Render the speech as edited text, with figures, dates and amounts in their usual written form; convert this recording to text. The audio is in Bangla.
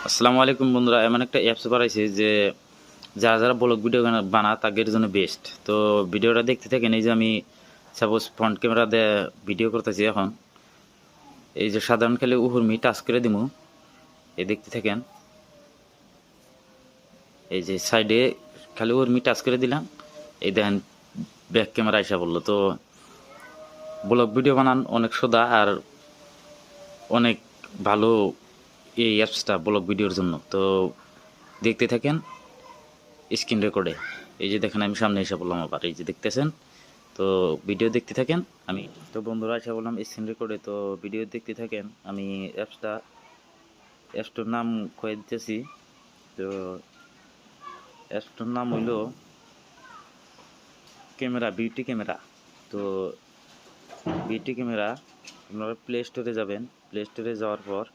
আসসালামু আলাইকুম বন্ধুরা, এমন একটা অ্যাপস বানাইছে যে যারা যারা ব্লগ ভিডিও বানা তাদের জন্য বেস্ট। তো ভিডিওটা দেখতে থাকেন। এই যে আমি সাপোজ ফ্রন্ট ক্যামেরা দিয়ে ভিডিও করতেছি এখন। এই যে সাধারণ খেলে উহুরমি টাচ করে দিমু, এই দেখতে থাকেন। এই যে সাইডে খালি উহুরমি টাচ করে দিলাম, এই দেখেন ব্যাক ক্যামেরা আইসা বললো। তো ব্লগ ভিডিও বানান অনেক সোজা আর অনেক ভালো এই অ্যাপসটা ব্লগ ভিডিওর জন্য। তো দেখতে থাকেন স্ক্রিন রেকর্ডে। এই যে দেখেন আমি সামনে এসে বললাম, আবার এই যে দেখতেছেন। তো ভিডিও দেখতে থাকেন। আমি তো বন্ধুরা এসে বললাম স্ক্রিন রেকর্ডে, তো ভিডিও দেখতে থাকেন। আমি অ্যাপসটার নাম কয়ে দিতেছি। তো অ্যাপসটার নাম হইল ক্যামেরা, বিউটি ক্যামেরা। তো বিউটি ক্যামেরা আপনারা প্লে স্টোরে যাবেন। প্লে স্টোরে যাওয়ার পর